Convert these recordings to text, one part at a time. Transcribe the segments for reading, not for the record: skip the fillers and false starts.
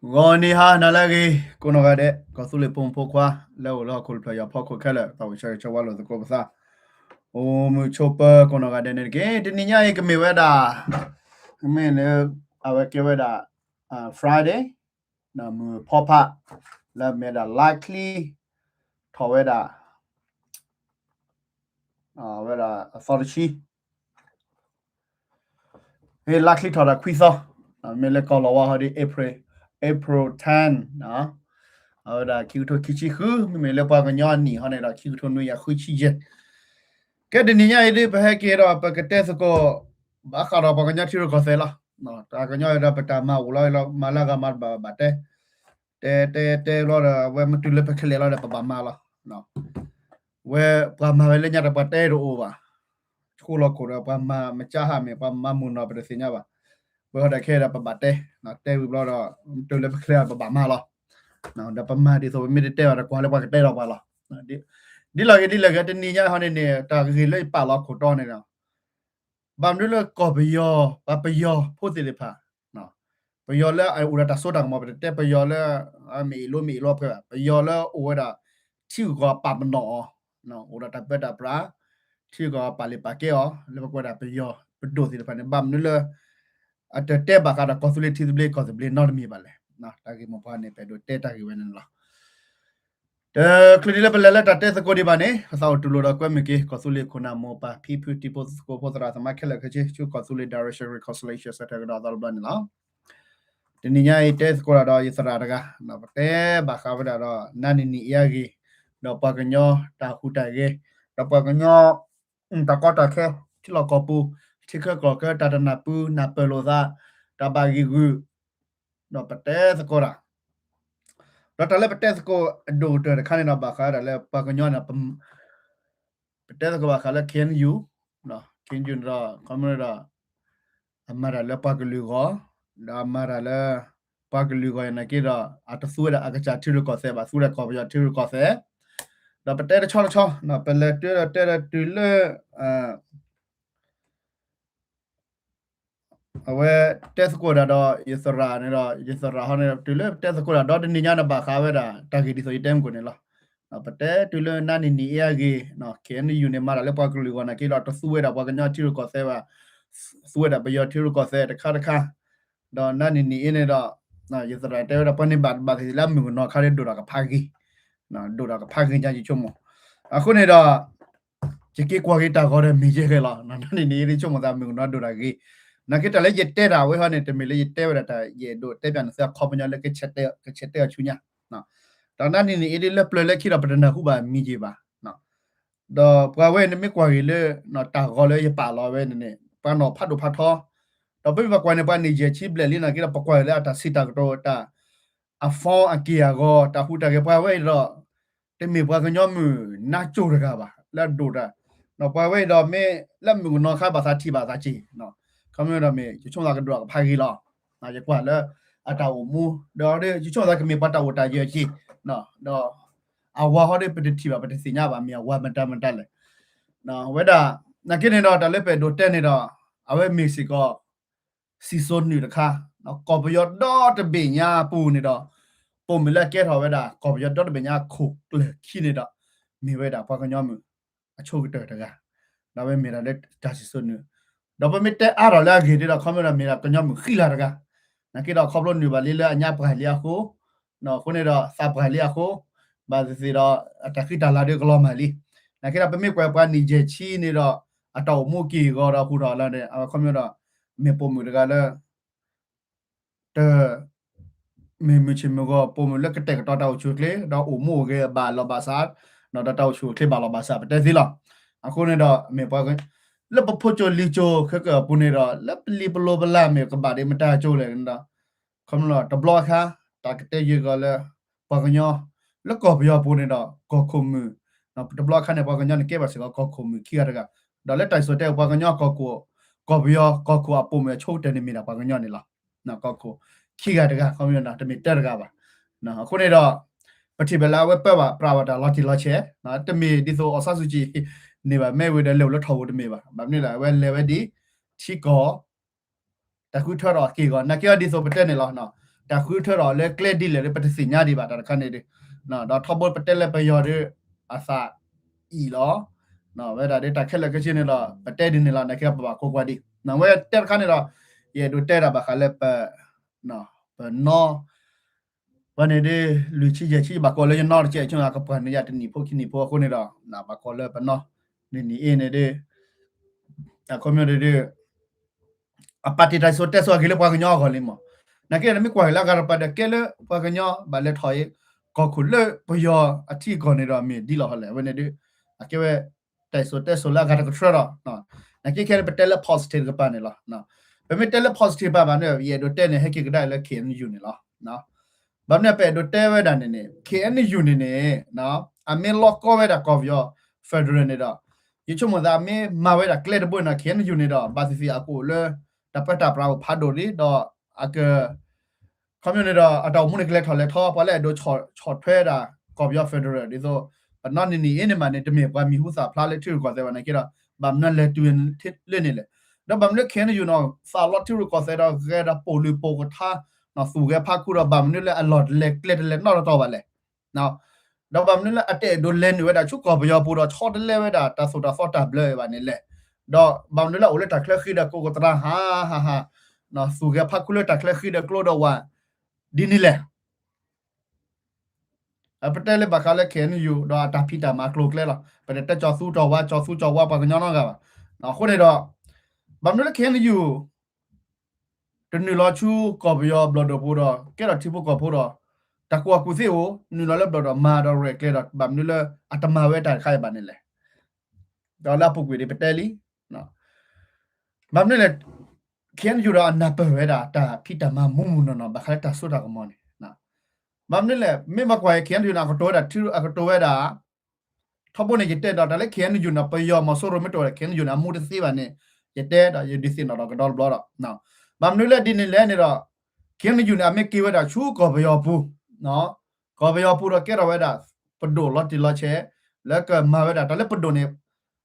Goniha nalagi kunogade kosule pompokwa leo lo kulpa ya poko kala tawo shari chawalo the kobasa o mu chopa kunogade nerge dininya ik mi weda mene awe ke weda Friday na mu pop up la meda likely to weda weda authority he likely to da kwisa mele kolawa hadi April 10 na da Kyoto Kichiku me le pa ganyan ni ha ne da Kyoto no ya khuchi je ke de ni nya ide ba ke ra pa ke te ko ba kha ra pa ganyan thi ro ko se la no ta ganyan da pa ta ma u la ma la ga ma ba te lo da we ma tu le pa ke le la da pa ma la no we pa ma le nya da pa te ro ba chu lo ko da pa ma cha ha me pa ma mu no pa de se nya ba we ha da ke da pa te na te u lo da tu le pa ke pa ma la no da pa ma di so mi te wa kwa le pa te ro pa la di la ke te ni nya ha ne ta ke le pa la ko to ne na bam du le ko bi yo pa pa yo pho ti le pha no pa yo le ai u da so da mo pa te pa yo le a mi lo pa pa yo le u da chi ko pa ma no no u da ta pa da pra chi ko pa le pa ke yo le pa ko da pa yo pa do ti le pa ne bam du le a te ba ka da ko su le ti le ko su le no mi ba le na ta ke mo pa ne pe do te ta ke wen la clearly level ta te ko di ba ne sa tu lo da kwa me ke ko su le khona mo pa phi ti po ko po tra ma khela ke chu ko su le direction reconciliation sa ta da dal ba ne la de ni nya e te ko da yi sa da ga na te ba ka ba da na ni ya gi no pa ka nyo ta hu ta ge da pa ka nyo ta ko ta ke ti lo ko pu ti ke ko ke ta na pu na pe lo da ta ba gi gu no pa te ko da ta le pa te ko do te ka ne na ba ka da le pa ka nyo na pa te ko ba ka le ken yu no ken yu ra ka me ra amara le pa ka lu go da amara le pa ka lu go na ke da a ta su da a ka cha ti ru ko se ba su da ko ba ti ru ko se da pa te cho na pa le te le awe te ko da do yisra ne do yisra ha ne te le te ko da do ni nya na ba ka we da ta ki di so item ko ne la pa te te le na ni ya ge no ke ni yu ne ma le pa ka lu go na ke da to su we da ba ka nya ti ru ko se ba su we da ba yo ti ru ko se ta ka do na ni ne do na yisra te da pa ni ba ki la mu no ka le do da ka pha ki na do da ka pha ki nya ji chu mo a ko ne do chỉ cái qua cái ta có được mình chơi cái là nó này đi chung mà ta mình nó đồ là cái na kita le yette da we hone te mele yette wa da ye do te byan sa khopnya le ke chette chu nya no da na ni ide le ple le khira padana hu ba mi ji ba no do pwa we ne mi kwa ri le no ta go le ye pa lo we ne pa no phat do phat tho do pe ba kwa ne pa ni je chi ble li na kira pa kwa le ta sita do ta a fo a kia go ta hu ta ke pwa we do te mi pwa nyo mu na chu da ga ba la do da no pwa we do me la mu no kha ba sa thi ba sa chi noเขาไม่ได้มีช่วงเรากระโดดพายกี่ล้ออาจจะกว่าแล้วอาตาอุมูเดี๋ยวได้ช่วงเราก็มีปัตตาอุตาเยอะจีเนาะเดี๋ยวเอาว่าเขาได้เป็นทีแบบเป็นสิ่งแบบมีว่ามันได้เลยเนาะเวลานักกินเนี่ยเราเล่นเป็นโดดเต้นเนี่ยเอาไว้เม็กซิโกซีซั่นนี้นะคะเนาะกอบยอดดอตเบียปูเนี่ยปุ่มมีแล้วเกตเอาไว้ด่ากอบยอดดอตเบียคุกเลยขี้เนี่ยมีไว้ด่าพอกันย้อมมือโชว์กันเถอะกันเราไม่มีอะไรจ่ายซีซั่นนี้တော့ပမစ်တဲ့အားရလာခေတဲ့ခမရမီရာကညမခိလာရကနကေတော့ခဘလို့နေပါလေအညာပခလျာကိုနော်ခုနေတော့စပခလျာကိုဘာစီတော့အတခိတလာတဲ့ကလောမလီနကေတော့ပမစ်ကွယ်ပွားနေချချီနေတော့အတော်မှုကီကတော့ဟူတော်လာတဲ့ခမရမေပုံမူတကလည်းတမေမချင်မကပုံမလက်ကတက်တော့ချူကလေတော့အမှုကဘာလဘာသာနော်တော့ချူကလေဘာလဘာသာတဲ့စီလားအခုနေတော့မေပွားကแล้วพอโจลิโจเขาก็ปุ่นนี่တော့แล้วลีบโลบลาเมก็บาดมันตาโจเลยนะคำละตบล็อกค่ะตากเตยก็แล้วปากญอแล้วก็บยอปุ่นนี่တော့ก็คุมมือนะตบล็อกค่ะเนี่ยปากญอนี่เก็บสิก็คุมมือขี้อะก็แล้วไตสุดแต่ปากญอก็บยอก็คุอะปุ่มโชเตนี่มีนะปากญอนี่ล่ะนะก็คุขี้อะก็เขามีนะตะมีเตก็บ่นะคนนี่တော့ปฏิบัติแล้วเปว่าปราวตาลอจิลอเชนะตะมีดิโซอซาสุจิနေပါမဲ့ဝဲတဲ့လောက်လောက်ထောက်တမေပါဗာမနေလားဝဲလေဝဲဒီချီကောတခုထော်တော့ကေကောနကေဒီဆိုပတက်နေလားနော် ta khu thơ rồi le clear đi le pat si nya di ba ta khan ne de no da thobol patel le pe yo de asa i lo no we da de ta khet le ke chin ne lo patel di ne lo na ke ba ko kwa di no we ter khan ne lo ye do ter ba kha le pa no pa noวันนี้ดิลุยชี้เจชี้บากอเลยนอร์เจช่วงอากาศพันธุ์ยาตินีพวกขี้นีพวกคนนี้ละนะบากอเลยปะเนาะนี่เองเนี่ยดิแต่คอมมิวนิตี้อปาติไทยสุดแต่ส่วนกิเลปวากญอคนนี้มั้งนักเก็ตไม่กว่าแล้วการปะเด็กเกลปวากญอบาเลถอยก็คุณเลยพยออาทิตย์ก่อนนี่เรามีดีหรอฮะเลยวันนี้ดิอาเก็ตแต่สุดแต่ส่วนแล้วการก็ช่วยเราเนาะนักเก็ตแค่เป็นเทเลพอสิทีฟกับปานนี่ละเนาะเป็นเทเลพอสิทีฟปานเนี่ยเย่ดูเต้เนี่ยให้กิจได้แล้วเขียนอยู่นี่ละเนาะบัดเนี่ยเป็ดดูเต้ไว้ดันนี่เคอันนี้อยู่นี่เนาะอเมล็อกก็ไว้ดักกอฟยอเฟเดรนนี่ดอกยิ่งชั่วโมงดามีมาไว้ดักเกล็ดบุญนะเคอันนี้อยู่นี่ดอกบาสิฟิอากูเลยดับเบิลดับเราพัดโดดิดอกอาเกคอมมิวนิตี้ดอกดอกมุนเกล็ดถอดเลยท่อพอแล้วดูช็อตเพดากอฟยอเฟเดรนดิโซบัดนั่นนี่เอ็นมันเนี่ยจะมีความมีหุสาพลาเลที่รู้ก่อนแต่วันนี้ก็บัดนั่นเลยตัวนี้เล่นนี่แหละแล้วบัดเนี่ยเคอันนี้อยู่เนาะซาลอตที่รู้ก่อนแต่เราแค่ดับโปลือโปกท่าနော်စုကဖာကူရဘမ်နုလေအလော့လက်ကလက်လက်နော်တော့ပါလေနော်တော့ဘမ်နုလေအတဲ့ဒိုလဲနွေတာချုပ်ကောဘယောပူတော့ချော့တလဲဝဲတာတဆိုတာဖော့တာဘလဲပါနေလေတော့ဘမ်နုလေအိုလေတက်ခလက်ခိဒကိုကတရာဟာနော်စုကဖာကူလေတက်ခလက်ခိဒကလိုတော့ဝါဒီနီလေအပတဲလေဘခါလေခဲနယူတော့တာဖီတာမာကလိုကလဲလားပတဲ့တက်ကြော်စုတော့ဝါကြော်စုကြော်ဝါပါကညောနော်ကပါနော်ခုနေတော့ဘမ်နုလေခဲနယူတနူလာချူကော်ဘယောဘလဒပိုတော့ကဲတော့တိဖို့ကော်ဖို့တော့တကွာကူစီကိုနူလာလေဘလဒမာတော့ရက်ကဲတော့ဗမ်နူလာအတမဝဲတိုင်ခိုင်ပါနေလေဒေါ်လာပုတ်ကွေဒီပတဲလီနော်ဗမ်နူလေခင်ယူတော့နပ်ဝဲတာတာဖိတမမုံနော်ဘခါတာဆိုတာကမောနေနော်ဗမ်နူလေမေမကွာခင်ယူနာကတော့တာထီအကတော့ဝဲတာထပ်ပေါ်နေကြတဲ့တော့လေခင်ယူနာပယောမဆိုရမတော်ခင်ယူနာမူတစီပါနေရတဲ့တော့ယူဒီစင်တော့ကတော့ဘလတော့နော်ဘမ်နူလက်ဒီနေလဲနေတော့ခင်းယူနေအမေကေဝဲတာချူကောဘယောပူနော်ကောဘယောပူတော့ကဲရဝဲတာပဒိုလော်တီလော်ချဲလက်ကမဝဲတာတလည်းပဒိုနေ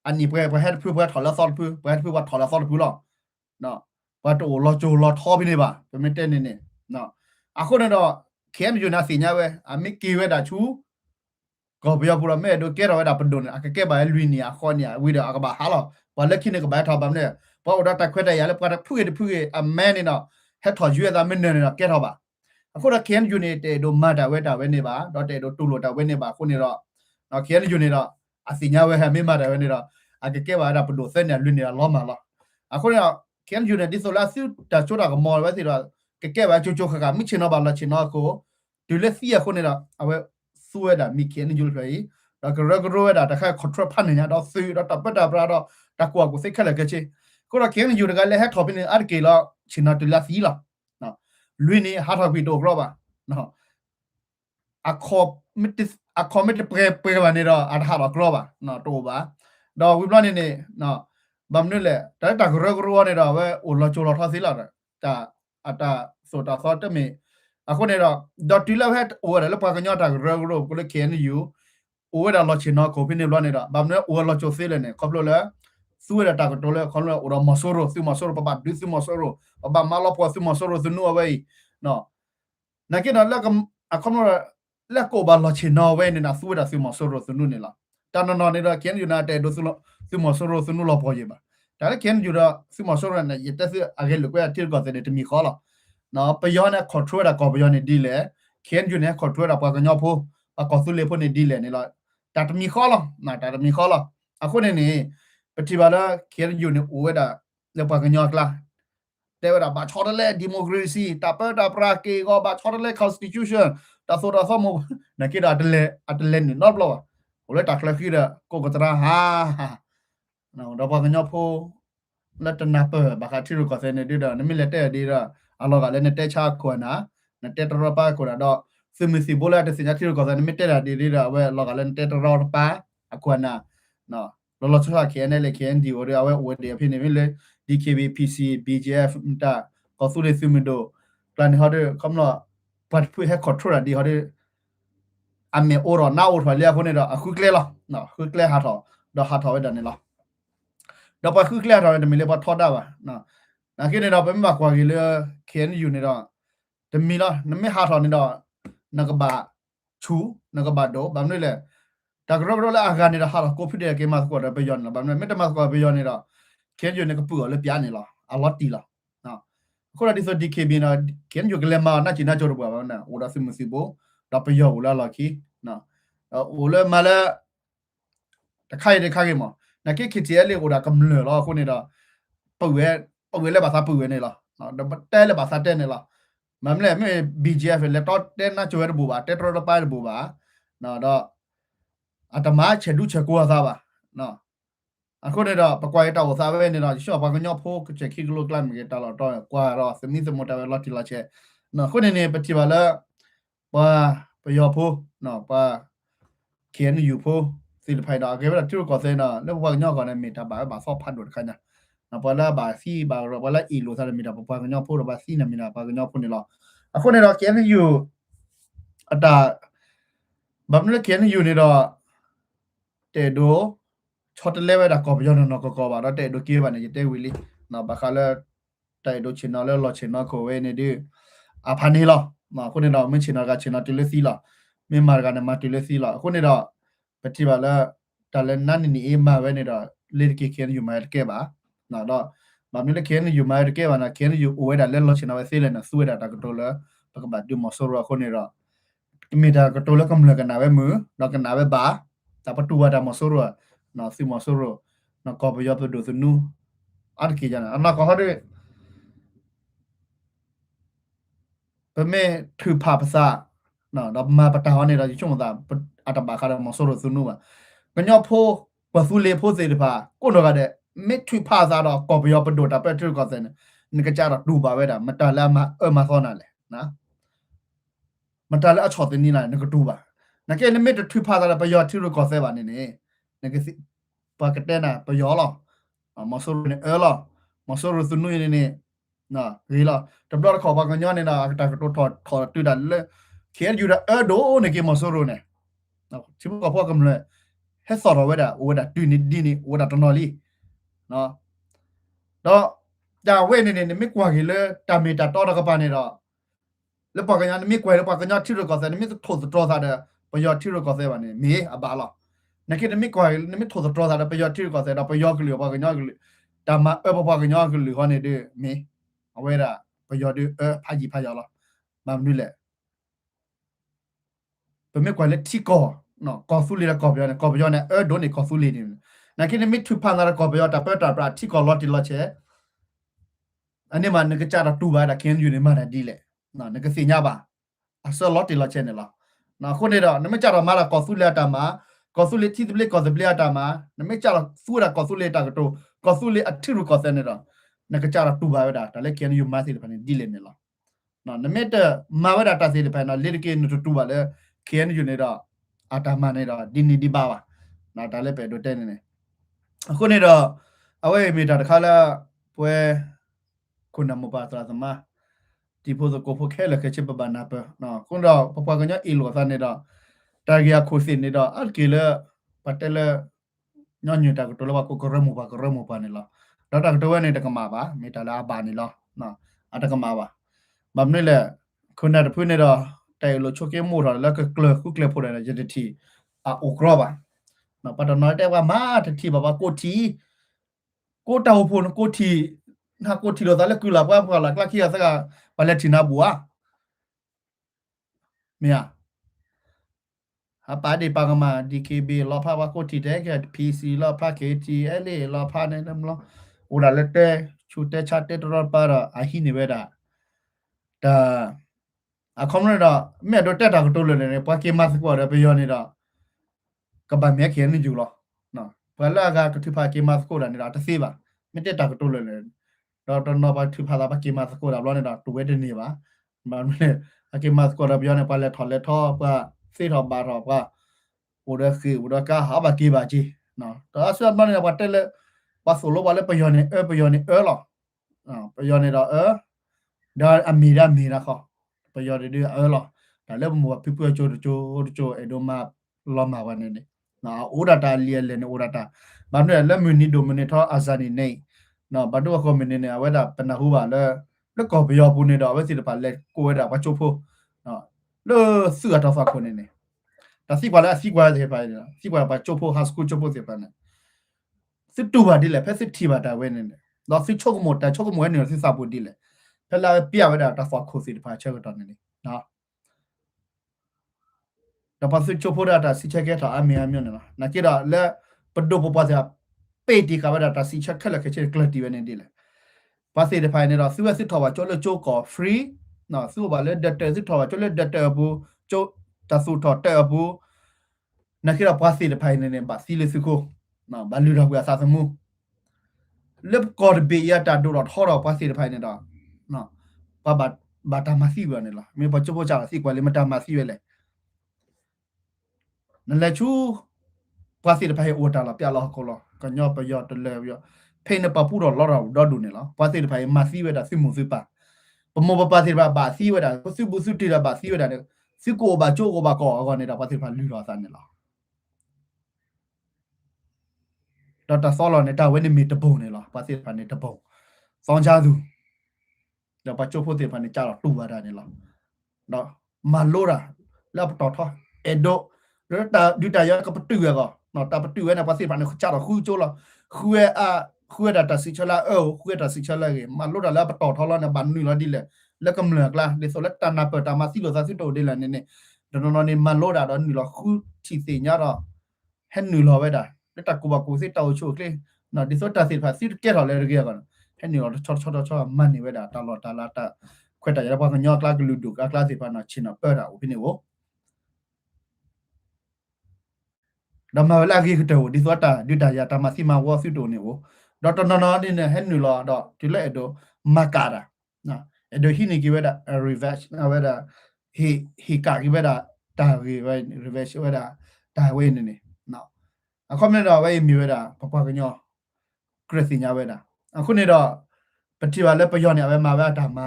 အနိပွဲဟက်ဖူပွဲထော်လာဆော့ဖူပွဲဖူဝါထော်လာဆော့ဖူလောနော်ဘာတိုလော်ချိုလော်ထော်ပြီးနေပါပမတဲနေနော်အခုတော့ခင်းယူနာစီညာဝဲအမေကေဝဲတာချူကောဘယောပူရမဲတို့ကဲရဝဲတာပဒိုနေအကကဲပါလူနီယာခေါ်နီယာဝီတော့အကဘာဟာလောဘာလက်ခိနေကဘာထော်ပါမလဲဘောတော့တက်ခွက်တဲ့ရလဲပွားဖူးအမဲနေတော့ဟက်ထော်ယူရတာမင်းနေတော့ကဲတော့ပါအခုတော့ KN unit တို့မတာဝဲတာဝဲနေပါတော့တဲ့တို့တူလို့တာဝဲနေပါခုနေတော့နော် KN unit တော့အစီညာဝဲဟမေးမတာဝဲနေတော့အကကဲပါတာဘလို့ဆက်နေလွနေလောမှာလားအခုတော့ KN unit ဒီဆိုလာစုတာချိုးတာကမော်ဝဲစီတော့ကဲပါချိုခကမိချင်တော့ပါလားချင်တော့ကိုဒီလက်စီရခုနေတော့အဝဲစူဝဲတာမိ KN unit တွေတော့ကရကရောဝဲတာတခါ control ဖတ်နေရတော့စီတော့တပတ်တာပရာတော့တကွာကိုစိတ်ခက်လက်ကချေကိုရခင်ယူတကလည်းဟက်ထော်ပင်းအကေလာချင်တော်တလာဖီလာနော်လွင်းနေဟာထော်ပီတော့ကြောပါနော်အခမစ်ပရေပါနေတော့အထာတော့ကြောပါနော်တော့ပါတော့ဝိပလနေနေနော်ဘမ်နုလေတတကရရောနေတော့ပဲအိုလာချိုလာထားစီလာတာအတာဆိုတာသောတမေအခုနေတော့ဒေါ်တီလာဟက်အိုရလည်းပါကညတာရရောကိုလည်းခင်ယူအိုရလာချင်တော့ကိုပင်းနေလွှနေတော့ဘမ်နုအိုလာချိုစီလေနေခေါပလို့လဲ苏维的大个多了，可能我马索罗，苏马索罗爸爸，对苏马索罗，爸爸马老婆苏马索罗是挪威，喏，那个那个啊，可能那个把老钱挪威呢，那苏维的苏马索罗是挪呢啦，但那那个看有那带都是了，苏马索罗是挪老婆去吧，但是看有的苏马索罗呢，也但是阿个路过听个在那米好了，那不要呢，考出来搞不要呢地嘞，看有呢考出来把个鸟铺，把告诉你铺呢地嘞呢啦，但是米好了，那但是米好了，啊，可能呢。ปฏิบัติเขียนอยู่ในอุเวดาเรื่องปากยอกละแต่ว่าบาชอตเลดิโมคราซีตาเปตาปราเกก็บาชอตเลคอนสติทูชั่นตาโซดาซอมนักกีฬาอัตเลนนอตบลอโอเลตักเลกีดโกกตราฮานะดาปากยอกโพละตนาเปบาคาทิรุกอเซเนดิดานะมิเลเตดีดาอะลอกะเลเนเตชาควนะนะเตตรปาควนะดอซึมิซิโบลาเตสิญาทิรุกอเซเนมิเตดาดีดาเวลอกะเลเตตรอปาอะควนะเนาะလောလောဆာ KNL KND ဝရဝဝဒီဖြစ်နေပြီလေ DKB PC BJF တာကောစုလေစုမဒိုပလန်ဟော်ဒကမ္လာပတ်ဖွေဟက်ခေါ်ထရဒီဟော်ဒအမေအော်ရနာအော်ဖလျာခုနေတော့အခုကလဲလားနော်အခုကလဲဟာတော့ဟာတော့ဝဲတယ်နေလားတော့ပခုကလဲတော့တယ်မီလေဘတ်ထော်တာပါနော်နာကိနေတော့ဘယ်မှာကွာကြီးလေ KNU နေတော့ the mila name hat on it nagaba chu nagaba do bamle ta gro la aga ni da ha ko phit de ke mas ko da pe yon la bamle met mas ko pe yon ni da ken yo ne ka pu le pya ni la a lot ti la na ko la di so dkb na ken yo glema na chi na jo do ba na o da sim si bo da pe yo la la ki na o le ma la ta khai de khai mo na ke khit ye le o da kam le lo ko ni da pu we le ba sa pu we ni la da te le ba sa te ni la မမလဲမဲ BGF လက်တော့တဲ့နာကျွဲဘူပါတက်တော့တော့ပါဘူပါနော်တော့အတမချက်ဒုချက်ကိုသားပါနော်အခုနေတော့ပကွာရတော့စားပဲနေတော့ရှော့ပါကညောဖိုးချက်ခိကလိုကလမ်ကေတာတော့ကွာတော့စမီစမတာလော်တီလာချက်နော်ခုနေနေပတိပါလားပါပယောဖိုးနော်ပါခင်ယူဖိုးစီဖိုင်တာကေဘတာတူကောစဲနော်လောဘညောကနေမီတာပါဆော့ဖတ်တော့ခဏနော်ပါလာပါစီပါတော့ပါလာအီလိုစားမီတာပါကညောဖိုးတော့ပါစီနမီတာပါကညောဖိုးနေလောအခုနေတော့ KNU အတာဘာမလဲ KNU နေတော့တဲ့ဒိုချော့တလဲဝဲတာကောပြောနော်ကောပါတော့တဲ့ဒိုကေပါနေတဲ့ဝီလီနော်ဘာခါလဲတဲ့ဒိုချင်နော်လဲလော်ချင်နော်ကိုဝဲနေဒီအဖာနေလောနော်ခုနေတော့မင်းချင်နော်ကချင်နော်တလစီလောမင်းမာကနေမတလစီလောခုနေတော့ပတိပါလာတလနန်နီအေမာဝဲနေတော့လေကေ KNU မှာကဲပါနော်တော့ဘာမျိုးလဲ KNU မှာကဲပါနာ KNU ဝဲတာလဲလော်ချင်နော်ဝဲဆေးလဲနော်ဆူဝဲတာတကတော့လဲပကဘာဒူမဆောရခုနေတော့မီတာကတော့လဲကမလကနာဝဲမူတော့ကနာဝဲပါတာပတူဝတာမဆောရနော်စီမဆောရနော်ကောပယောပဒုသနူအတ်ကီဂျာနာအနာကောဟာတဲ့ပမေထူပါပစာနော်တော့မပတာဟောနေတော့ချုံတာအတဘာခါတော့မဆောရသနူပါကညောဖိုးပစုလေဖိုးစေတပါကိုတော့ကတဲ့မစ်ထူပါစားတော့ကောပယောပဒုတာပက်ထရကောစနေနကကြတော့ဒူပါဝဲတာမတလာမမဆောနာလေနော်မတလာအချော်တင်နေလာနကဒူပါနကေနမစ်ထူပါစားတော့ပယောထရကောစဲပါနေနေနကစီပါကတဲ့နာပယောလောမဆောရနေလောမဆောရသနူနေနေနော်ဒီလားတဘလခေါ်ပါကညောနေတာတာကတော့ထော်တူတယ်လေခဲယူတာဒိုနေကေမဆောရနေနော်ချိဘကဖောကမလဲဟက်ဆော်ရဝဲတာဝဲတာတူနေဒီနေဝဲတာတနော်လီနော်တော့ဒါဝဲနေနေမကွာကြီးလေတာမီတာတော့ကပါနေတော့လေပကညာမကွယ်လေပကညာထီရကောစနေမထိုးတော်စားတဲ့ပယောထီရကောစဲပါနေမေအပါလားနကေမကွယ်မထိုးတော်စားတဲ့ပယောထီရကောစဲတော့ပယောကလေးပကညာကလေးတာမပကညာကလေးဟောနေတဲ့မေအဝဲတာပယောဒီဖာကြီးဖာရလားမမနူလေပမေကွယ်လေတီကောနော်ကောဖူလီရကောပြောနေကောပြောနေဒိုနေကောဖူလီနေနကေမထူဖန်လာကောပြောတာပတာပရာတီကောလော်တီလော်ချေအနေမှာငကကြတော့တူပါတာခင်းယူနေမှာဒီလေနော်ငကစီညပါအဆောလော်တီလော်ချေနေလားနော်ခုနေတော့နမကြတော့မလာကောဖူလက်တာမှာကောဖူလက်တီတပလက်ကောစပလက်တာမှာနမကြတော့ဖူရာကောဖူလက်တာကတော့ကောဖူလက်အထီရကောစနေတော့ငကကြတော့တူပါဝတာဒါလည်းခင်းယူမစီတယ်ဖာနေဒီလေနေလားနော်နမတမာဝတာတာစီတယ်ဖာနော်လေကေနတူပါလေခင်းယူနေတော့အာတာမနေတော့ဒီနီဒီပါပါနော်ဒါလည်းပဲတော့တဲ့နေနေအခုနေတော့အဝဲမီတာတခါလာပွဲခုနမပါတရာသမဒီဖို့ကိုဖို့ခဲလကချပဘာနာပနော်ခုတော့ပပကညာအီလိုသနေတော့တာဂီယာခိုစင်နေတော့အကီလပတ်တယ်ညညတာကတော့ဘာကိုကရမပါနေလားတော့တာတော့နေတကမှာပါမီတာလာပါနေလားနော်အတကမှာပါမမနေလေခုနတဖွနေတော့တိုင်လိုချိုကေမို့တော့လက်ကကလခုကလဖို့တယ်ရတဲ့တီအိုကရပါနော်ပတ်တော့တဲ့ကမာတတီဘာကိုတီကိုတောက်ဖို့ကိုတီနာကိုတီလို့ဒါလည်းကူလာပွားလာကလခီရစကပါလက်တီနာဘူอ่ะမင်းဟာပါဒီပါကမာ DKB လောဖာဝကိုတီတဲ့က PC လောဖာ KT အဲ့လေလောဖာနေတယ်မလို့ဟိုဒါလက်တဲ့ချူတဲ့ချတဲ့တော့ပါတော့အဟိနေပဲဒါအခမရတော့မြတ်တော့တက်တာကတော့လည်းနေပွားကေမတ်ကိုရပြောနေတော့ကဘာမြက်ခဲနေကြလို့နော်ဘလာကကတိဖာကေမတ်ကိုရနေတာတစ်စေးပါမြတ်တက်တာကတော့လည်းတော့တော့ဘာသူဖာလာပါကေမတ်ကိုရလောနေတာတူဝဲတဲ့နေပါမမနဲ့အကေမတ်ကိုရပြောနေပါလက်ထော်ပါစေထော်ပါတော့ပါဟိုရခေဟိုရကဟာဘာကေပါကြီးနော်တော့ဆွတ်မနေပါတက်လက်ပါဆိုလိုပါလက်ပယောနေလောပယောနေတော့ဒါအမီရာခေါ်ပယောနေလောဒါလည်းမပြပြချိုအဲ့တော့မှလောမှာပါနေနော်အိုဒတာလီလဲနေအိုဒတာဘာနဲ့လက်မီနီဒိုမီနီထောအဇာနီနေနော်ဘာတော့ကွန်မီနီနေဝဲတာပနဟူပါလဲ แล้วก็ไปยอปูนี่ดอกว่าสิตะปาเล็กกูดาว่าจุโพเนาะแล้วเสือตอฟาคนนี่ตาสิกว่าแล้วสิกว่าเทไปเนี่ยสิกว่าปาจุโพฮาสคูจุโพเสปานะสิตูบาดิแหละเพสิทีบาตาเวนี่เราสิชกหมดแต่ชกหมดเนี่ยสิซาบูดิแหละเพลาเปียไว้ดาตาฟาโคสิตะปาเชก็ตอนนี้เนาะแต่พอสิจุโพดาตาสิเชกะตาอเมียเนี่ยเนาะนะกิดาแล้วปดโดปปาเสเปติกาบาดาตาสิเชกะละเคเชกลติเวนี่ดิแหละภาษี的牌呢，是不是头发做了做个 free， 那是吧？了得得是头发做了得得不做，但是头得不，那个ภาษี的牌呢，ภาษี了是个，那把绿的个啥什么，了搞的别呀，但都了好了ภาษี的牌呢的，那把他妈死完了，没把做不着死过了，没他妈死完了，那来出ภาษี的牌我打了，别了好了，กันยอไปยอดเลยยอเพนปะปูดอลอดอดูเนี่ยล่ะภาษีไผมาซีเวดาซิมุซิปะปมบภาษีบาซีเวดาซุบุซุติดาบาซีเวดาเนี่ยซิโกบาโจโกบากอเนี่ยดาภาษีพาลือรอซานเนี่ยล่ะดอตาซอลอเนี่ยตาเวนี่มีตะบงเนี่ยล่ะภาษีพาเนี่ยตะบงซองจาดูดาปะโจโพติพาเนี่ยจาลอตูบาดาเนี่ยล่ะดอมาโลราแล้วตอทอเอโดแล้วตาดูตายะก็ปะตือก็เนาะตาปะตือเนี่ยภาษีพาเนี่ยจาลอคูโจลอคูเออะคุยดาตาสิชลาคุยดาสิชลาเกมาลุดาแล้วต่อทอลนะบันนี่ละดิแหละแล้วก็เหลือกละเดโซเลตานาเปิดตามาสิโลซาสิโตดิแหละเนี่ยดนนนี่มาลุดาดอนนี่ละคูทีสิญาดอเห็นนี่ละเวดาแล้วตะกูบากูสิตาโชเคนะดิโซตาสิพาสิเกตอเลเกกันเห็นนี่ละชอมันนี่เวดาตาลอตาลาตาခွတ်တရပါကညောကလာကလူဒုကကလာစီပါနာချင်းနာပရာဥပိနေဝဒမဝလာဂီခတောဒီသောတာဒီတာယာတမစီမဝါစီတိုနေဝဒေါက်တာနော်နော်ဒီနဲ့ဟဲနူလာတော့ဒီလက်အတော့မကာရာနော်အဒိုဟီနီကီဝဒ reverse ဝဒဟီကာကီဝဒတာဝေဝ reverse ဝဒတာဝေနေနေနော်အခုမြင်တော့ဝေမြဝဒပပကညောကရစီညာဝဒအခုနေတော့ပတိပါလဲပယောနေဝမှာဝတာမှာ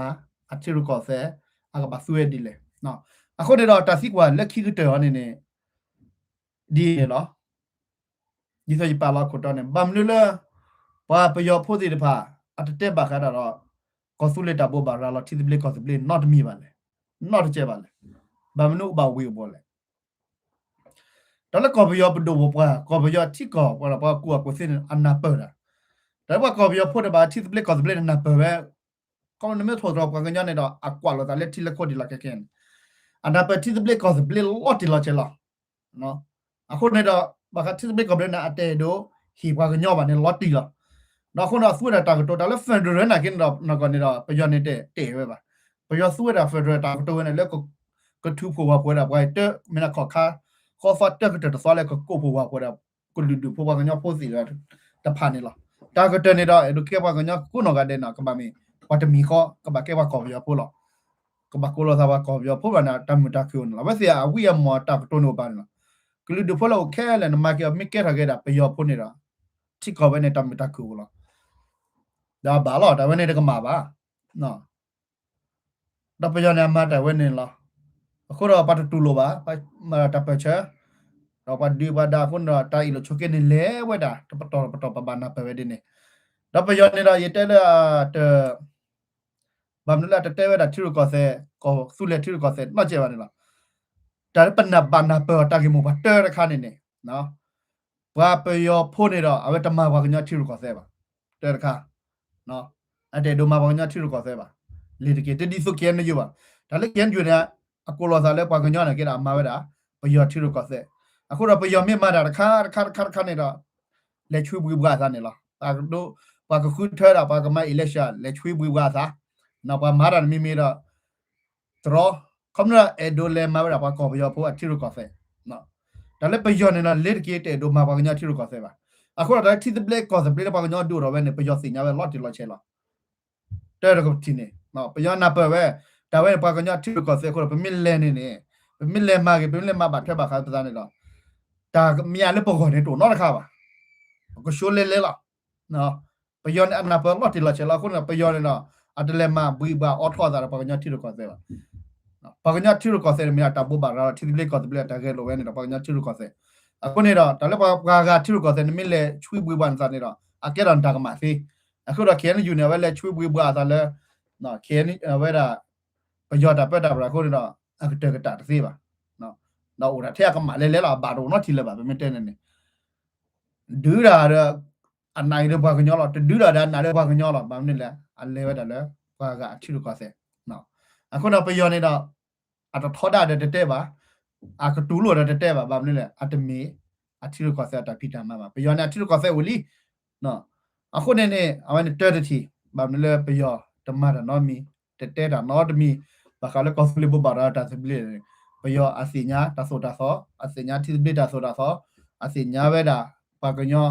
အချီရကောဆဲအကဘဆွေဒီလေနော်အခုနေတော့တစီကွာလက်ခိကတောနေနေဒီနော်ဒီဆိုပါလာကိုတော့နေဘမ်လူလာဘာပယောဖို့ဒီတဖာအတတက်ပါခါတော့ကောဆူလက်တာဘောဘာလာတီဒီဘလကောဆူဘလ not မီပါလေ not ကျပါလေဘမ်နုဘာဝေဘောလေတော့ကောပယောပဒိုဘောပွားကောပယောတိကောဘောဘာကူကိုစင်အနာပရာဒါဘကောပယောဖို့တပါတီဒီဘလကောဆူဘလနာပဝဲကောနမေထောတော့ကညနေတော့အကွာလို့တာလက်တီလက်ကိုဒီလာကဲကန်အနာပတီဒီဘလကောဆူဘလလော်တီလာချေလာနော်အခုနေတော့ဘာကတီဒီဘလကောဘလနာအတဲတို့ဟီဘွာကညောပါနေလော်တီလာနော်ခုနဆူရတာကတော့လည်းဖက်ဒရယ်နာကင်းတော့နော်ကနေတော့ပယောနေတဲ့တဲပဲပါပယောဆူရတာဖက်ဒရယ်တာကတော့နဲ့လည်းကထူဖို့ပါပေါ်တာဘွာတဲမနာခေါ်ဖတ်တက်တဲ့ဆော်လည်းကိုဖို့ပါပေါ်တာကိုလူဒူဖို့ပါကညောဖို့စီရတဖာနေလားတာကတနေတော့ဒုကေပါကညောကိုနော်ကတဲ့နော်ကဘာမီဝတ်မီခေါ်ကဘာကေပါကောပြောဖို့လို့ကဘာကိုလောသာပါကောပြောဖို့ပါနာတမတာခွန်းလားဘာစီအဝီယမောတာကတိုနိုပါနော်ကလူဒူဖို့လို့ခဲလည်းနမကေမိကေရခဲ့တာပယောဖို့နေတာချိကောပဲနဲ့တမတာခွန်းလားဒါဘာလို့ဒါဝနေတကမှာပါနော်တပယောနေမှာတဝနေလားအခုတော့ပတ်တူလိုပါတပချာတော့ပတ်ဒီဘာဒါခွန်းတော့တိုင်လို့ချုပ်ကနေလဲဝဲတာပတော်ပဘာနာပဲဒီနေတပယောနေတော့ရတဲ့တဘာမလို့တတဲဝဲတာထီရကောဆဲကောဆုလက်ထီရကောဆဲမှတ်ကြပါနေလားဒါပနဘာနာပေါ်တာကီမိုဘာတဲရခါနေနေနော်ဘာပယောဖို့နေတော့အဝတမဘာကညထီရကောဆဲပါတဲရခါနော်အဲ့တဲ့ဒိုမာဘောညာထီရကောဆဲပါလေတကတဒီဆိုကျန်နေရပါဒါလည်းကျန်ကျွနေအကိုလောသာလဲပွားကညနာကေတာအမှာပဲတာပယောထီရကောဆဲအခုတော့ပယောမြင့်မာတာခါနေတော့လက်ချွေးဘူးဘာသာနေလားဒါတို့ဘာကခုထဲတာဘာကမိုက် election လက်ချွေးဘူးဘာသာနော်ဘာမာရမီမီတော့တော့ကမ္နာအဒိုလဲမာဘာဘာကောပယောဖို့အထီရကောဆဲနော်ဒါလည်းပယောနေတော့လက်ကေတဲ့ဒိုမာဘာကညထီရကောဆဲပါအခုတော့တီဒီဘလက်ကောဆဲဘလက်ဘာကညဒိုတော့ပဲနေပယောစင်ညာပဲလော့တီလော့ချဲလားတဲရကောတီနေနော်ပယောနာပဲဒါပဲဘာကညထီရကောဆဲခုတော့ပမီလဲနေပမီလဲမာကေပမီလဲမာဘာထက်ပါခါတသားနေတော့ဒါမြာလည်းပေါ်ကနေတူနော်တခါပါကိုရှိုးလဲလားနော်ပယောနေအနာပဲလော့တီလော့ချဲလားခုနပယောနေတော့အတလဲမဘူဘာအော်ထောတာဘာကညထီရကောဆဲပါဘာကညထီရကောဆဲမြာတဘူဘာရာတီဒီဘလက်ကောဆဲဘလက်တာကဲလိုပဲနေတော့ဘာကညထီရကောဆဲအခုနေတော့ဒါလည်းဘာထီရကောဆဲနမီလဲချွေးဘူဘာန်စားနေတော့အကဲရန်တာကမစီအခုတော့ခဲနယူနေပဲလဲချွေးဘူဘာသာလဲ နော်ခဲနီဝဲတာပယောတာပက်တာဘရာကိုတော့အကတကတာတစေးပါနော်တော့ဦးတာထဲကမှလဲလာဘာတော့နော်ထီလဲပါပဲမတဲနေဒူရာအနိုင်တော့ဘာကညောတော့ဒူရာဒါနာတော့ဘာကညောတော့ဘာမနေလဲအလဲဝဲတယ်လဲဘာကအချီလို့ကဆဲနော်အခုတော့ပယောနေတော့အတော့ထောတာတဲ့ပါအကတူလို့တဲ့ပါဘာမနေလဲအတမီအချီလို့ကဆဲတာဖီတာမှာပါပယောနေအချီလို့ကဆဲဝလီနော်အခုနေအဝန်တဲ့တီဘာမလဲပယောတမတာနော်မီတဲ့တာနော်တမီဘာကလည်းကောစလီဘဘာရာတာစပလီပယောအစီညာတဆိုတာဆောအစီညာတီဘီတာဆိုတာဆောအစီညာဝဲတာဘာကညော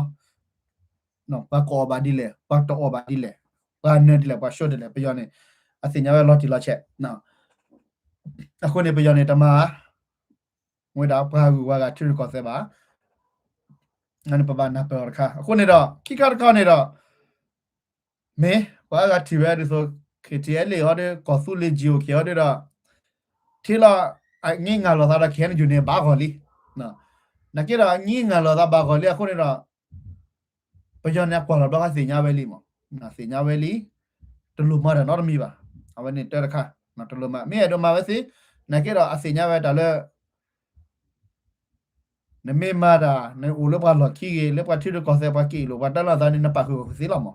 နော်ဘာကောဘာဒီလေဘာတော့ဘာဒီလေဘာနဲ့ဒီလေဘာရှော့တယ်လေပယောနေအစီညာဝဲလော်တီလော်ချက်နော်အခုနေပယောနေတမငွေတာဘာကူဝါကထရီကောဆဲပါငါနပပနာပေါ်ခါအခုနေတော့ခိကာကောနေတော့မေဘာကတီဝဲဒီဆိုKTL လေဟောတဲ့ကောဆူလေဂျီယိုခေဟောတဲ့တော့ทีละငင်းငါလောသာခဲနေဂျူနေဘာခေါ်လီနော်နကေရာငင်းငါလောသာဘာခေါ်လီအခုနေတော့ပယောနေကွာလောဘာကစညာဝဲလီမနော်စညာဝဲလီတလူမရနော်မီပါအဝနေတဲခါနော်တလူမမေတော့မှာပဲစီနကေရာအစညာဝဲတလဲနမေမာတာနေဦးလောဘာလော်ခီလေပတ်တီရကောဆဲပါကီလောဘာတလာသားနေနပါခုစီလာမ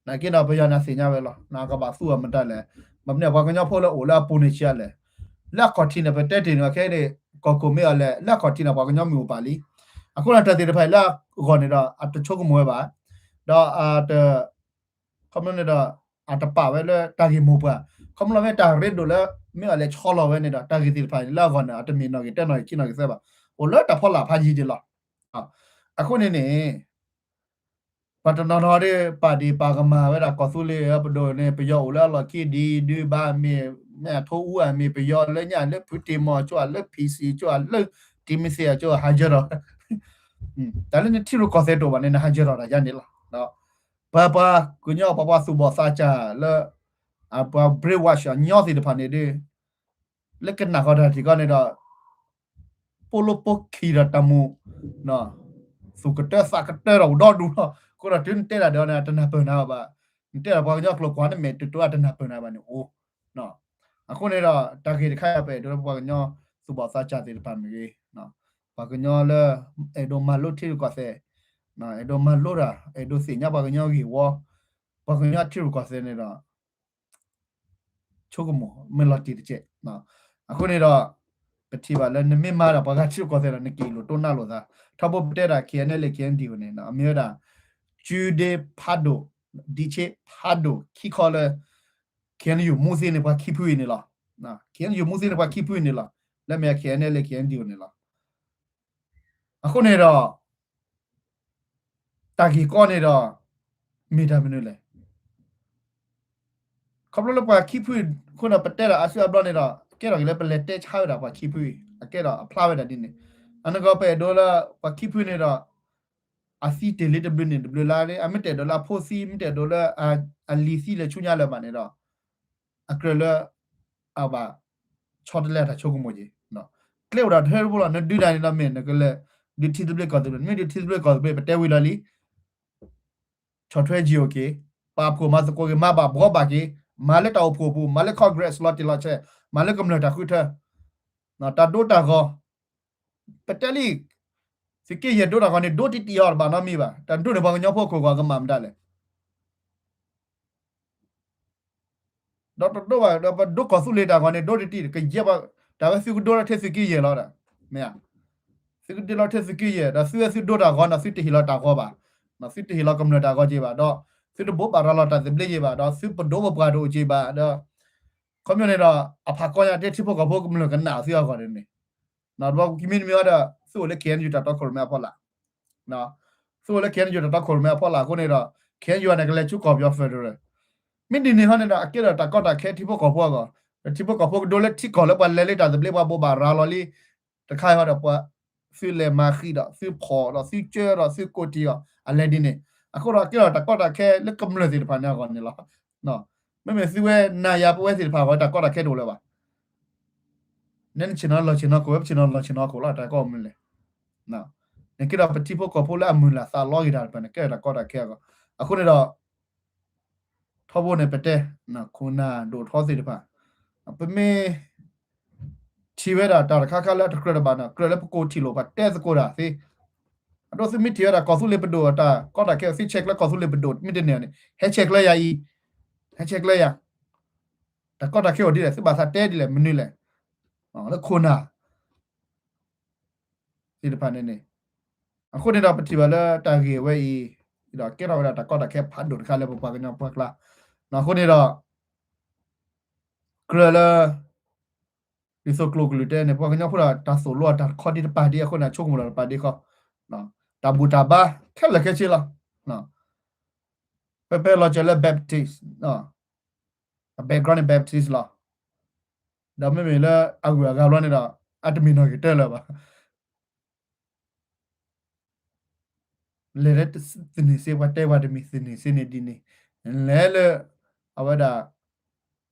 နကေတော့ပယောနေစညာဝဲလောနာကပါစုမတက်လဲမမနဲ့ဘာကညဖိုးလောအိုလာပူနေချလဲလက်ကော်တီနပတက်တင်ရခဲတဲ့ကော်ကိုမေလဲလက်ကော်တီနဘာကညမျိုးပါလီအခုလာတက်တဲ့ဖိုင်လာခေါ်နေတော့အတချို့ကမွဲပါတော့คอมเนี่ยတော့အတပါပဲလဲတာဂီမိုပါคอมလာပဲတာရက်ဒိုလဲမေလဲချောလောပဲနေတာတာဂီတီဖိုင်လာခေါ်နေအတမီနော်ကတက်နော်ချိနော်ကစဲပါဟိုလဲတဖော်လာဖာကြီးတယ်လားအခုနေပတနော်တော်တဲ့ပါတီပါကမာပဲတာကော်ဆူလေးပဒိုနေပယောလာလကီဒီဘာမေမြတ်ထိုးဦးအမေပယောလဲညာလဲဖူတီမောကျွာလဲ PC ကျွာလဲတီမစီကျွာဟာဂျရောဒါလည်းတီလိုကော်ဆဲတော့ဗနေဟာဂျရောတာရနေလားနော်ဘာကုညောပပစုဘောစာချလဲအပဘရဝါရှာညောစီတဖာနေတယ်လက်ကနာခေါ်တာဒီကနေတော့ပိုလိုပိုခီရတမူနော်စုကတဲ့စကတဲ့တော့တော့ဒူတော့ကိုရတင်တဲ့လာတော့တနာပနာပါတဲ့ဘာကြောင့်ကလကွာနေမေတူတနာပနာပါနေအိုးနော်အခုနေတော့တာခေတခါပဲတော့ဘာညောစုဘောစာချတဲ့ပါမီနော်ဘာကညောလဲအဲ့တော့မလို့တီကောဆဲနော်အဲ့တော့မလို့တာအဲ့တော့စညာဘာကညောကြီးဝဘာကညောတီကောဆဲနေတော့ချိုကမောမလတီတဲ့နော်အခုနေတော့ပတိပါလဲနမေမာတာဘာကတီကောဆဲတော့နကီလိုတိုနာလို့သာထပ်ဖို့တဲ့တာ KNL KND နေနော်အမြဲတာဂျူဒေဖာဒိုဒီချေဖာဒိုခီခေါ်လဲ KNU မိုးစင်းနေပါခီဖွေးနေလားနော် KNU မိုးစင်းနေပါခီဖွေးနေလားလက်မြ KNL KND နေလားအခုနေတော့တာဂီကောနေတော့မိတာမနလေခပလလပါခီဖွေးခုနပတက်တာအဆပ်ဘလနေတော့ကဲတော့လေပလက်တက်ချာတာပါခီဖွေးအကဲတော့အဖလာဝဲတာဒီနေအနကောပဲဒေါ်လာပါခီဖွေးနေတော့အစီတေလေးတဘနေဒဘလာလေအမတဲဒေါ်လာဖိုစီမတဲဒေါ်လာအလီစီလေချုညာလေမနေတော့အကရလအဘာချော်တလက်တာချုံကမိုကြီးနော်ကလေတော့ထဲဘောလာနဒူတိုင်းလာမင်းကလေဒီတီဒဘကောဒဘမင်းဒီတီဒဘကောဒဘပတဲဝီလာလီချော်ထွဲဂျီโอเคပါကိုမစကိုကမဘာဘောဘာကြီးမာလက်တောက်ဖို့ဘူးမာလက်ခေါဂရက်စလော့တီလာချက်မာလက်ကမလတာခုထနော်တာဒိုတာကောပတဲလီစကေရဒိုတာကနေဒိုတီတီယောဘာနမီပါတန်ဒိုနေဘာညောဖို့ကိုကမမ်ဒါလေဒေါက်တာဒိုဘာဒိုကောဆူလေတာကနေဒိုတီတီကရပါဒါပဲစီကဒိုရတဲ့စကေရလာတာမေယာစီကဒိုရတဲ့စကေရဒါစီစီဒိုတာကောနာစီတီဟီလာတာကောပါနော်စီတီဟီလာကမ္နတာကောကြပါတော့စီဒိုဘောပါလာတာစပလေးကြပါတော့စီပဒိုဘပါဒိုကြပါတော့ကွန်မြူနီတော့အဖာကောရတဲ့တိဖို့ကဘောကမလကနာစီယောကောနေနော်တော့ကိမင်းမြောတာဆိုလေကန်ယူတာတော့ခေါ်မယ်ဖော်လာနော်ဆိုလေကန်ယူတာတော့ခေါ်မယ်ဖော်လာကိုနေတော့ကန်ယူနဲ့ကလေးချုကောပြောဖက်တယ်မင်းဒီနေဟန်တော့အကေတာကောတာခဲတိဖို့ကဘောကတိဖို့ကဘောဒိုလက်တိကောလည်းပါလဲလေတာစပလေးပါဘောပါရာလော်လီတခိုင်ဟောတော့ပွားဖီလေမာခီတော့ဖီဖော်တော့ဖီကျဲတော့ဖီကိုတီတော့အလဲဒီနေအခုတော့ကေတာကောတာခဲလက်ကမလို့စီတဖာနေကောနေလားနော်မမေစီဝဲနာယာပွဲစီတဖာတော့ကောတာခဲတို့လဲပါနင်းချင်တော့ချင်တော့ကိုချင်တော့ချင်တော့ကိုလာတာကောမလဲနော်နင်ကတော့ပတိဖို့ကပိုလာမူလာသာလော်ရတာပန်ကဲတာကောတာခဲကအခုနေတော့ Tobo ne pete na kuna do thosi de pa peme chiweda ta kala to kreda bana kreda ko thilo pa tes ko da si ado si mi tiara ko su le pedo ta ko da ke si check la ko su le pedo mi de ne he check la ya yi he check la ya ta ko da ke o di le si ba sa te di le minu le la kuna si de pa ne ne ako ne da pati ba la ta ge we yi da ke ra ta ko da ke pha do kha le pa ka nya pa kla na ko ne da krelaဒီဆိုကလိုကလူတဲ့နေပေါ်ကညဖလာတာဆိုလောတာခေါ်ဒီပါဒီခုနချုံမလာပါဒီခေါနော်တာဘူတာဘာခက်လက်ခဲချီလာနော်ပပလောချလဘက်တစ်နော်ဘက်ဂရန်ဘက်တစ်လာဒါမေမေလာအကူကလောနေတာအတမီနော်ကတဲလာပါလေရက်စနေစေဝတဲဝဒမီစနေစနေဒီနေလဲလေအဝဒါ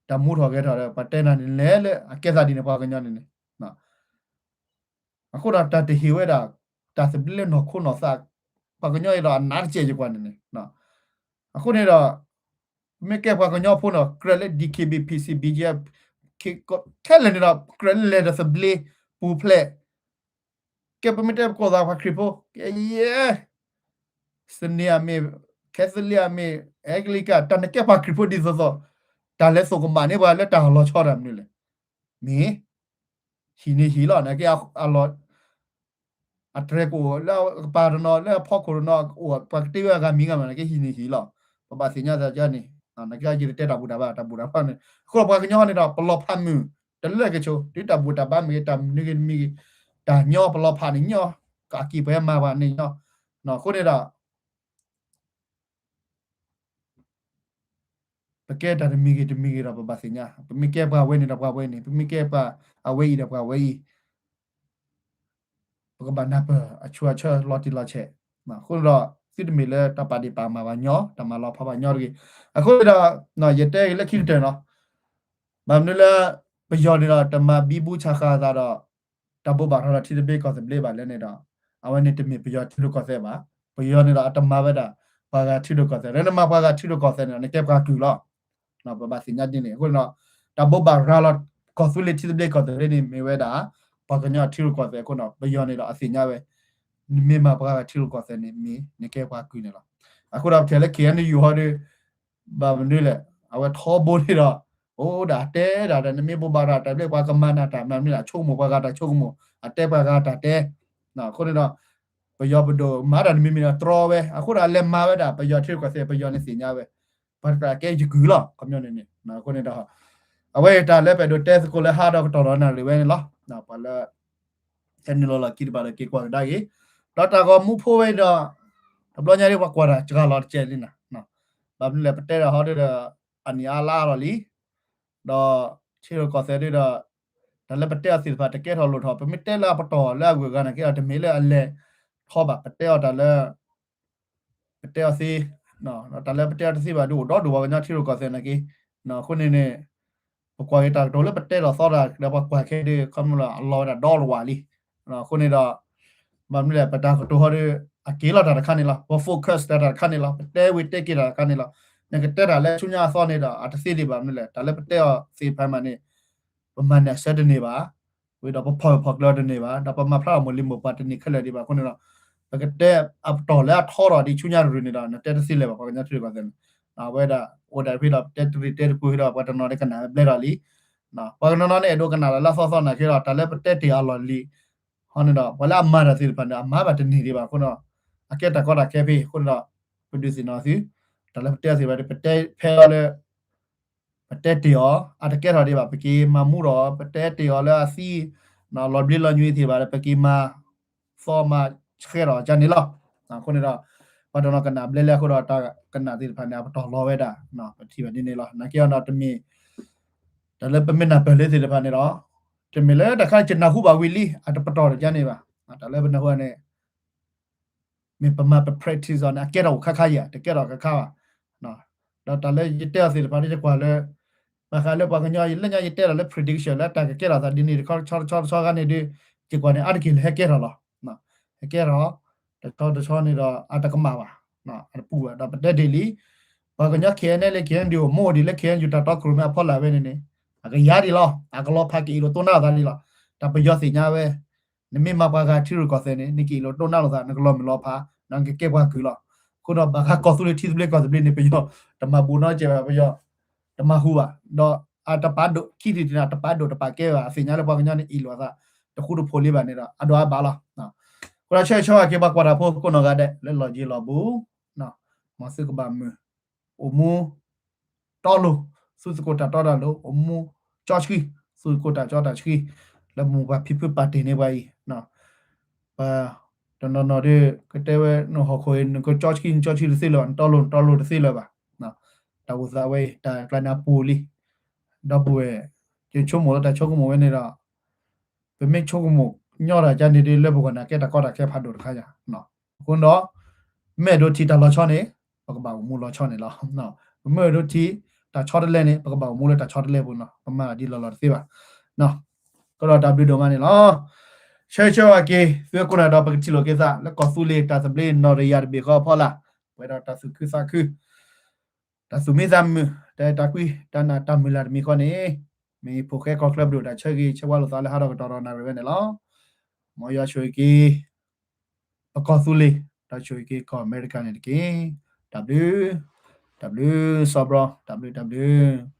တမှုထော်ခဲ့ထားတယ်ပတဲနာလဲလေအကဲစားဒီနေပေါ်ကညနေနော်အခုတော့တတဟီဝဲတာတာစပလနော်ခုနော်စာပကညောရတော့နားချေကြကွာနေနော်အခုနေတော့မေကေပကညောဖုနော် credit DKB PC BGF ခဲလနေတော့ credit letter စပလပူဖလက်ကေပမတက်ကိုသာခရီပိုယေစနီယာမေကက်စလီယာမေအဂလီကတန်ကေပခရီပိုဒီဆိုတာလဲဆိုကမနေပါလက်တာလောချောရမလို့လေမင်းဟီနေဟီလောနကေအလောအထရက်ကိုလာပါရနော်လဲဖောက်ကိုနော်ဟိုပတ်တီဝကမင်းကမနကေဟီနေဟီလောပပစညာကြကြနေနကေကြီးတက်တာဘူတာပါတာဘူတာဖာနေခုတော့ပကညောနေတော့ပလောဖမ်းမှုတလဲကချိုဒီတာဘူတာပါမေတာနေကမီတာညောပလောဖာနေညောကာကီပဲမှာပါနေညောနော်ခုနေတော့ပကဲတာမီကီတော့ပပစညာပမီကဲပါဝဲနေတော့ပါဝဲနေပမီကဲပါအဝဲတော့ပါဝဲပကဘာနာပအချွာချလော်တီလာချက်နော်ခုတော့စစ်မီလဲတပါဒီပါမှာပါညောတမလောဖပါညောရီအခုတော့နော်ရတဲ့လက်ခိတဲ့နော်မမ်နလာပယောနေတော့တမဘီဘူးချခါသာတော့တဘဘာထတီဘေကောစဘလေပါလဲနေတော့အဝနေတမီပယောတီလိုကောစဲပါပယောနေတော့တမဘဒါပါကတီလိုကောစဲရနမပါကတီလိုကောစဲနေကဲပါကူလောနော်ပပစညာတင်နေခုတော့တဘဘာရာလောကောဆူလီတီဘေကောစဲနေမေဝဲတာပါကညာတီလိုကောစဲခုတော့ပယောနေတော့အစညာပဲမေမပါကတီလိုကောစဲနေကဲပါကူနေလားအခုတော့ထဲလက်ကေန်ယူဟောဒီဘာမနေလဲအဝထောဘိုးနေတော့โอ้ดาเต้ดาเนมีบ่บาราตะเล็กว่ากะมานาตะมันมีล่ะချုံမကွာကတာချုံမအတက်ပါကတာတဲနော်ခုနေတော့ပယောပဒိုမာဒန်မီမီနာထရောပဲအခုဒါလက်မာပဲဒါပယောထစ်ကွာစေပယောနေစညာပဲဘာကကဲဂျကူလာကမျိုးနေနေနော်ခုနေတော့အဝဲတာလက်ပဲဒိုတဲစကိုလဲဟာတော့တော်တော်နာလေပဲနော်နော်ပါလာဆန်နီလောလာကိဘာလေကေကွာဒါကြီးတော့တာကမူဖိုးပဲတော့ဘလောညာရီကွာတာကြာလာကျဲလင်းနော်ဘာလို့လဲပတဲတော့ဟောတဲ့အနီယာလာတော့လီတော့ချီရကောဆဲရတော့ဒါလည်းပတဲအစီဖာတကဲထော်လို့ထော်ပမတဲလာပတော်လာကွေကနကေတမေးလဲအလဲထော်ပါပတဲတော့လည်းပတဲအစီနော်ဒါလည်းပတဲတစီပါတို့တော့ဒူဘာညာချီရကောဆဲနကေနော်ခုနေနေပကွာရတာတော့လည်းပတဲတော့စောတာလည်းပကွာခဲဒီကမလာအလောတာဒေါ်ဝါလီနော်ခုနေတော့မမလဲပတာကတော့ဟောရအကေလာတာခဏနေလားဘောဖိုကတ်တာခဏနေလားပတဲဝိတက်ကြတာခဏနေလားနကတက်တာလဲချုံညာစောနေတာအတစီလေးပါမလဲဒါလည်းပတဲစီဖမ်းမနေပမနဲ့ဆက်နေပါဝေတော့ဖောက်လော်နေပါဒါပမဖလာမလီမပတ်နေခက်လေဒီပါခုနတော့ကတဲ့အပတော်လဲထော်တော်ဒီချုံညာရနေတာနဲ့တက်စီလေးပါဘာညာထရီပါတဲ့နော်ဝဲတာအိုဒါဖိတော့တက်တူတက်ကူတော့ပတ်တော်တဲ့ကနာဘလဲတော်လီနော်ပကနော်နဲ့အဒိုကနာလာဆောဆောနာခေတော့ဒါလည်းပတက်တရားလော်လီဟောနေတော့ဝလာအမရစီပန်အမပါတနေဒီပါခုနအကက်တကောတာကဲဖေးခုနတော့ produce နော်စီဒါလည်းပတဲစီပါပတဲဖဲလဲပတဲတရောအတကဲတော်ဒီပါပကီမမှုတော့ပတဲတရောလဲအစီနော်လော်ဘလီလော်ညွေးစီပါပကီမဖော်မခဲတော့ဂျန်နီလောခုနေတော့ပဒနာကနာဘလဲလဲခုတော့တာကနာဒီဖန်နာပတော်လောဝဲတာနော်ပတိပါနေနေလောနကေတော့တမီဒါလည်းပမနာပလဲစီတဖန်နေတော့တမီလဲတခါချနာခုပါဝီလီအတပတော်ဂျန်နေပါဒါလည်းဘနဟိုနဲ့မေပမပ practice on အကဲတော့ခခရတကဲတော့ခခပါနော်တော့တလည်းရတဲ့စီပါနေကွာလဲမခါလဲပကညာရလက်ညာရတဲ့လဲ prediction လဲတကဲတော့ဒီနေ့ခေါ်ချောကနေဒီကွာနေအတကီလဲကဲတော့နော်ကဲတော့တော့နေတော့အတကမှာပါနော်အပူတော့ပတက်ဒေလီ ဘာကညခဲနဲ့လေခဲဒီမိုဒီလေခဲယူတာတော့ကရမဖော်လာပဲနေအကရာဒီလောအကလောဖာကီလိုတိုနာဒါလီလောတပယောစီညာပဲနမေမပါကထီရကောစနေနိကီလိုတိုနာလောသာနကလောမလောဖာနန်ကကေဘွားကူလောခုတော့ဘာကကောဆူလီတီဘလက်ကောဆူလီနေပယောတမဘူနောကျေပယောတမဟူဝါတော့အတပတ်ဒိုခီတီနာတပတ်ဒိုတပတ်ကဲပါအစညာလေဘောကညာနေအီလောသာတခုတို့ဖိုလေးပါနေတာအတော့ဘာလားနော်ကိုရချေချောကေဘကွာတာဖို့ကိုနော်ကတဲ့လဲလော်ဂျီလော်ဘူးနော်မစကဘာမအမူတော်လို့စုစကိုတာတော်တာလို့အမူဂျော့ချ်ကီစုကိုတာဂျော့တာချ်ကီလမူဘာဖိဖပါတင်နေပါ E နော်ဘာတနော်တဲ့ကတဲ့ဝဲနော်ဟခွေနကိုဂျော့ချ်ကီစီလောတော်လို့စီလောပါနော်တာဝဇာဝဲတာကလနာပူလီတော့ပွဲကျေချုံမောတာချုံကမောဝဲနေတာပမေချုံကမောညောတာကြနေတဲ့လက်ဘကနာကဲတာကောတာကဲဖတ်တော့တခါကြနော်ကွန်တော့မဲတို့တီတာလောချောနေပကပါမူလောချောနေလားနော်မဲတို့တီတာချောတလဲနေပကပါမူလဲတာချောတလဲဘူးနော်ပမာဒီလောလောသိပါနော်ကတော့ W တော့မနေလားရှေချောအကေဆွေကုနာတော့ပကချီလိုကေစားလက်ကောဆူလေတာစပလေးနော်ရရဘေခေါ်ဖော်လာဝဲတော့တာစုခူစာခူတာစုမေဇမ်တဲ့တာကွီတနာတမလာမီခေါနေမေပိုခဲကောကလပ်တို့တာချေကြီးချဝါလို့သားလဲဟာတော့တော်နာရပဲနေလားမောရချွေကီပကောဆူလေတာချွေကီကောအမေရိကန်နေကေW sabra WW